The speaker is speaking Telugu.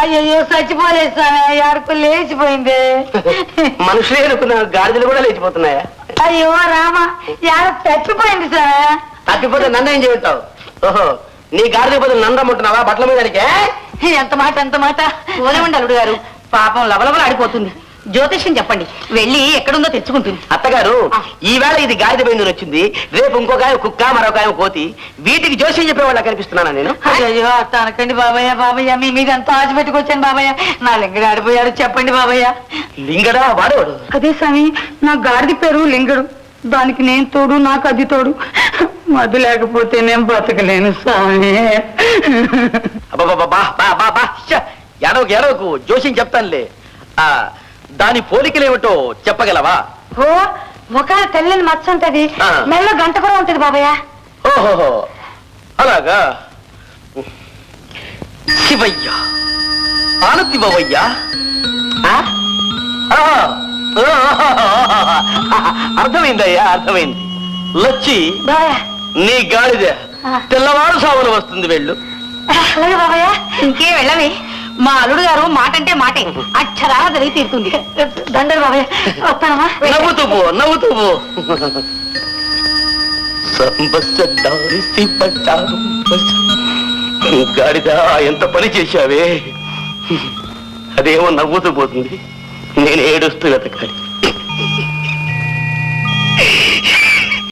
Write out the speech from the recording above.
అయ్యో చచ్చిపోలేదు స్వామి, అరుపు లేచిపోయింది. మనుషులే అనుకున్న గాడిదలు కూడా లేచిపోతున్నాయా? అయ్యో రామ, యాడ చచ్చిపోయింది స్వామి. తప్పిపోతే నన్ను ఏం చెబుతావు? ఓహో, నీ గాడిద పోతే నన్ను రమ్మంటున్నావా బట్టల మీదనికే? ఎంత మాట ఎంత మాట. పోనివ్వండి అల్లుడు గారు, పాపం లవలవలు ఆడిపోతుంది. జ్యోతిష్యం చెప్పండి, వెళ్ళి ఎక్కడుందో తెచ్చుకుంటుంది. అత్తగారు, ఈవేళ ఇది గాడిద బయలు వచ్చింది, రేపు ఇంకొక కుక్క మరొక కోతి, వీటికి జోస్యం చెప్పేవాళ్ళ కనిపిస్తున్నానా నేను? అయ్యో అత్త అనకండి బాబయ్య. బాబయ్య మీ మీద ఎంత ఆశ పెట్టుకొచ్చాను బాబయ్య. నా లింగడు ఆడిపోయాడు, చెప్పండి బాబయ్య. లింగడా? వాడేవాడు? అదే స్వామి, నా గాడిది పేరు లింగడు. దానికి నేను తోడు, నాకు అది తోడు. మధు లేకపోతే నేను బతకలేను స్వామి. ఎడవకు ఎడవకు, జోస్యం చెప్తానులే. దాని పోలికలేమిటో చెప్పగలవా? ఓ, ముఖాలు తెల్లని మచ్చ ఉంటది, మెల్ల గంట కూడా ఉంటది బాబయ్య. ఓహో, అలాగా. శివయ్య, ఆనతివయ్య. అర్థమైందయ్యా, అర్థమైంది. లచ్చి, నీ గాడిద తెల్లవారు సాగులు వస్తుంది, వెళ్ళు. అలాగే బాబయ్య, ఇంకే వెళ్ళవి. మా అల్లుడు గారు మాట అంటే మాటే, అక్షరాల జరిగి తీరుతుంది. దండలు బాబయ్య, వస్తానమ్మా. నవ్వుతూ పో, నవ్వుతూ పో. గాడిద ఎంత పని చేశావే, అదేమో నవ్వుతూ పోతుంది, నేను ఏడుస్తూ వెతకాలి.